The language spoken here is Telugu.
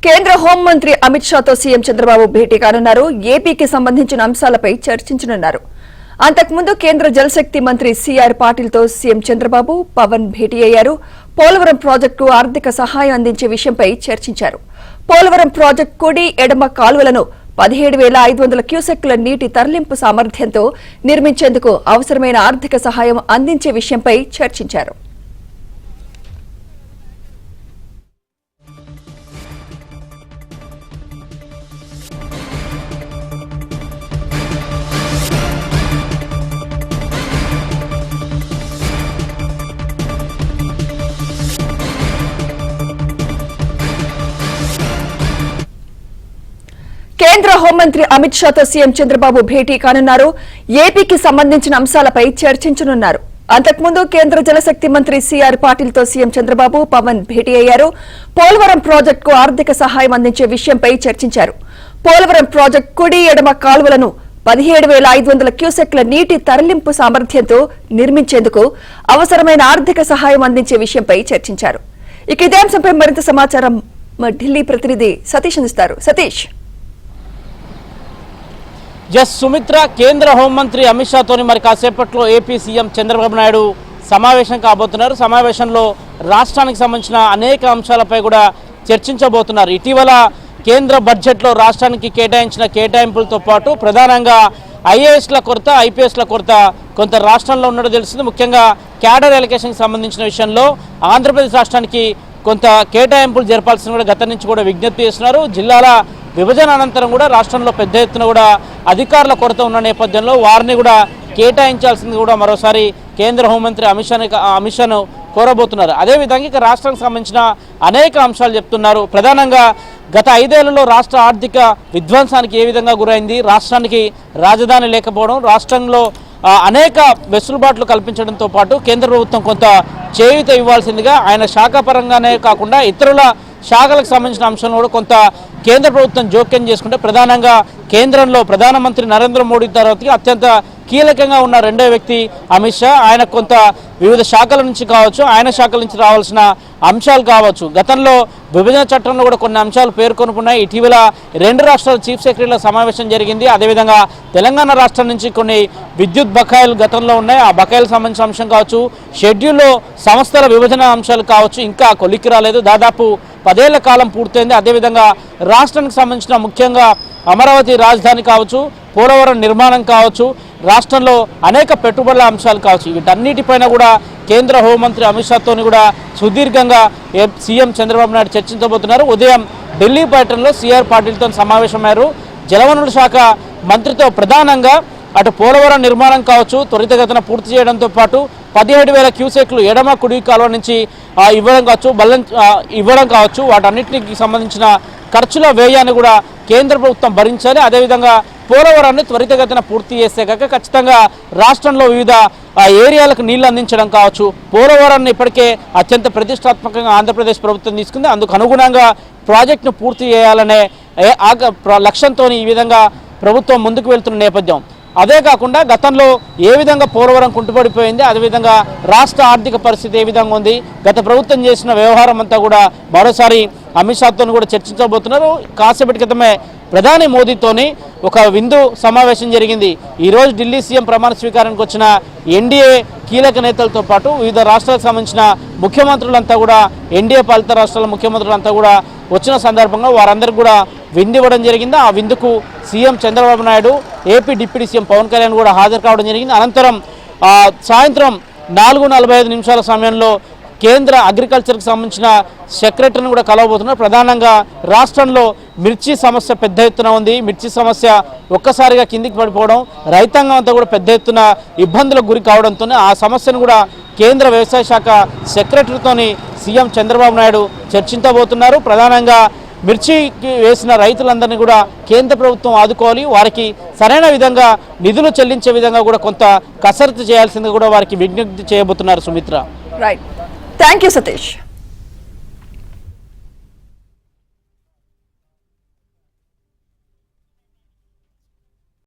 కేంద్ర హోంమంత్రి అమిత్ షాతో సీఎం చంద్రబాబు భేటీ కానున్నారు. ఏపీకి సంబంధించిన అంశాలపై చర్చించనున్నారు. అంతకుముందు కేంద్ర జలశక్తి మంత్రి సిఆర్ పాటిల్తో సీఎం చంద్రబాబు, పవన్ భేటీ అయ్యారు. పోలవరం ప్రాజెక్టుకు ఆర్థిక సహాయం అందించే విషయంపై చర్చించారు. పోలవరం ప్రాజెక్టు కుడి, ఎడమ కాలువలను 17,500 క్యూసెక్కుల నీటి తరలింపు సామర్థ్యంతో నిర్మించేందుకు అవసరమైన ఆర్థిక సహాయం అందించే విషయంపై చర్చించారు. కేంద్ర హోంమంత్రి అమిత్ షాతో సీఎం చంద్రబాబు భేటీ కానున్నారు. ఏపీకి సంబంధించిన అంశాలపై చర్చించనున్నారు. అంతకుముందు కేంద్ర జలశక్తి మంత్రి సిఆర్ పాటిల్తో సీఎం చంద్రబాబు, పవన్ భేటీ అయ్యారు. పోలవరం ప్రాజెక్టుకు ఆర్థిక సహాయం అందించే విషయంపై చర్చించారు. పోలవరం ప్రాజెక్టు కుడి, ఎడమ కాలువలను 17,500 క్యూసెక్ల నీటి తరలింపు సామర్థ్యంతో నిర్మించేందుకు అవసరమైన ఆర్థిక సహాయం అందించే విషయంపై చర్చించారు. ఇక ఇదే అంశంపై మరింత సమాచారం మా ఢిల్లీ ప్రతినిధి సతీష్ అందిస్తారు. సతీష్, సుమిత్ర, కేంద్ర హోంమంత్రి అమిత్ షాతోని మరి కాసేపట్లో ఏపీ సీఎం చంద్రబాబు నాయుడు సమావేశం కాబోతున్నారు. సమావేశంలో రాష్ట్రానికి సంబంధించిన అనేక అంశాలపై కూడా చర్చించబోతున్నారు. ఇటీవల కేంద్ర బడ్జెట్లో రాష్ట్రానికి కేటాయించిన కేటాయింపులతో పాటు ప్రధానంగా ఐఏఎస్ల కొరత, ఐపీఎస్ల కొరత కొంత రాష్ట్రంలో ఉన్నట్టు తెలుస్తుంది. ముఖ్యంగా క్యాడర్ ఎలకేషన్కి సంబంధించిన విషయంలో ఆంధ్రప్రదేశ్ రాష్ట్రానికి కొంత కేటాయింపులు జరపాల్సిన కూడా గతం నుంచి కూడా విజ్ఞప్తి చేస్తున్నారు. జిల్లాల విభజన అనంతరం కూడా రాష్ట్రంలో పెద్ద ఎత్తున కూడా అధికారుల కొరత ఉన్న నేపథ్యంలో వారిని కూడా కేటాయించాల్సింది కూడా మరోసారి కేంద్ర హోంమంత్రి అమిత్ షాను కోరబోతున్నారు. అదేవిధంగా ఇక రాష్ట్రానికి సంబంధించిన అనేక అంశాలు చెప్తున్నారు. ప్రధానంగా గత 5 ఏళ్లలో రాష్ట్ర ఆర్థిక విధ్వంసానికి ఏ విధంగా గురైంది, రాష్ట్రానికి రాజధాని లేకపోవడం, రాష్ట్రంలో అనేక వెసులుబాట్లు కల్పించడంతో పాటు కేంద్ర ప్రభుత్వం కొంత చేయూత ఇవ్వాల్సిందిగా ఆయన శాఖాపరంగానే కాకుండా ఇతరుల శాఖలకు సంబంధించిన అంశంలో కూడా కొంత కేంద్ర ప్రభుత్వం జోక్యం చేసుకుంటే ప్రధానంగా కేంద్రంలో ప్రధానమంత్రి నరేంద్ర మోడీ తర్వాత అత్యంత కీలకంగా ఉన్న రెండో వ్యక్తి అమిత్ షా. ఆయన కొంత వివిధ శాఖల నుంచి కావచ్చు, ఆయన శాఖల నుంచి రావాల్సిన అంశాలు కావచ్చు. గతంలో విభజన చట్టంలో కూడా కొన్ని అంశాలు పేర్కొనుకున్నాయి. ఇటీవల 2 రాష్ట్రాల చీఫ్ సెక్రటరీల సమావేశం జరిగింది. అదేవిధంగా తెలంగాణ రాష్ట్రం నుంచి కొన్ని విద్యుత్ బకాయిలు గతంలో ఉన్నాయి. ఆ బకాయిలకు సంబంధించిన అంశం కావచ్చు, షెడ్యూల్లో సంస్థల విభజన అంశాలు కావచ్చు, ఇంకా కొలిక్కి రాలేదు. దాదాపు 10 ఏళ్ల కాలం పూర్తయింది. అదేవిధంగా రాష్ట్రానికి సంబంధించిన ముఖ్యంగా అమరావతి రాజధాని కావచ్చు, పోలవరం నిర్మాణం కావచ్చు, రాష్ట్రంలో అనేక పెట్టుబడుల అంశాలు కావచ్చు, వీటన్నిటిపైన కూడా కేంద్ర హోంమంత్రి అమిత్ షాతోని కూడా సుదీర్ఘంగా సీఎం చంద్రబాబు నాయుడు చర్చించబోతున్నారు. ఉదయం ఢిల్లీ పర్యటనలో సిఆర్ పాటిల్తో సమావేశమయ్యారు. జలవనరుల శాఖ మంత్రితో ప్రధానంగా అటు పోలవరం నిర్మాణం కావచ్చు త్వరితగతిన పూర్తి చేయడంతో పాటు 17,000 క్యూసెక్లు ఎడమ కుడి కాలువ నుంచి ఇవ్వడం కావచ్చు, వాటన్నిటికి సంబంధించిన ఖర్చుల వ్యయాన్ని కూడా కేంద్ర ప్రభుత్వం భరించాలి. అదేవిధంగా పోలవరాన్ని త్వరితగతిన పూర్తి చేస్తే కాక ఖచ్చితంగా రాష్ట్రంలో వివిధ ఏరియాలకు నీళ్లు అందించడం కావచ్చు. పోలవరాన్ని ఇప్పటికే అత్యంత ప్రతిష్టాత్మకంగా ఆంధ్రప్రదేశ్ ప్రభుత్వం తీసుకుంది. అందుకు అనుగుణంగా ప్రాజెక్టును పూర్తి చేయాలనే లక్ష్యంతో ఈ విధంగా ప్రభుత్వం ముందుకు వెళ్తున్న నేపథ్యం. అదే కాకుండా గతంలో ఏ విధంగా పోలవరం కుంటుపడిపోయింది, అదేవిధంగా రాష్ట్ర ఆర్థిక పరిస్థితి ఏ విధంగా ఉంది, గత ప్రభుత్వం చేసిన వ్యవహారం అంతా కూడా మరోసారి అమిత్ షాతో కూడా చర్చించబోతున్నారు. కాసేపటి క్రితమే ప్రధాని మోదీతోని ఒక విందు సమావేశం జరిగింది. ఈరోజు ఢిల్లీ సీఎం ప్రమాణ స్వీకారానికి వచ్చిన ఎన్డీఏ కీలక నేతలతో పాటు వివిధ రాష్ట్రాలకు సంబంధించిన ముఖ్యమంత్రులంతా కూడా, ఎన్డీఏ పాలిత రాష్ట్రాల ముఖ్యమంత్రులంతా కూడా వచ్చిన సందర్భంగా వారందరికీ కూడా విందు ఇవ్వడం జరిగింది. ఆ విందుకు CM Chandrababu Naidu, AP deputy CM Pawan Kalyan కూడా హాజరు కావడం జరిగింది. అనంతరం సాయంత్రం 4:45 సమయంలో కేంద్ర అగ్రికల్చర్కి సంబంధించిన సెక్రటరీని కూడా కలవబోతున్నారు. ప్రధానంగా రాష్ట్రంలో మిర్చి సమస్య పెద్ద ఎత్తున ఉంది. మిర్చి సమస్య ఒక్కసారిగా కిందికి పడిపోవడం, రైతాంగం అంతా కూడా పెద్ద ఎత్తున ఇబ్బందులకు గురి కావడంతో ఆ సమస్యను కూడా కేంద్ర వ్యవసాయ శాఖ సెక్రటరీతోని సీఎం చంద్రబాబు నాయుడు చర్చించబోతున్నారు. ప్రధానంగా మిర్చికి వేసిన రైతులందరినీ కూడా కేంద్ర ప్రభుత్వం ఆదుకోవాలి, వారికి సరైన విధంగా నిధులు చెల్లించే విధంగా కూడా కొంత కసరత్తు చేయాల్సిందిగా కూడా వారికి విజ్ఞప్తి చేయబోతున్నారు. Sumitra, right. Thank you Satish.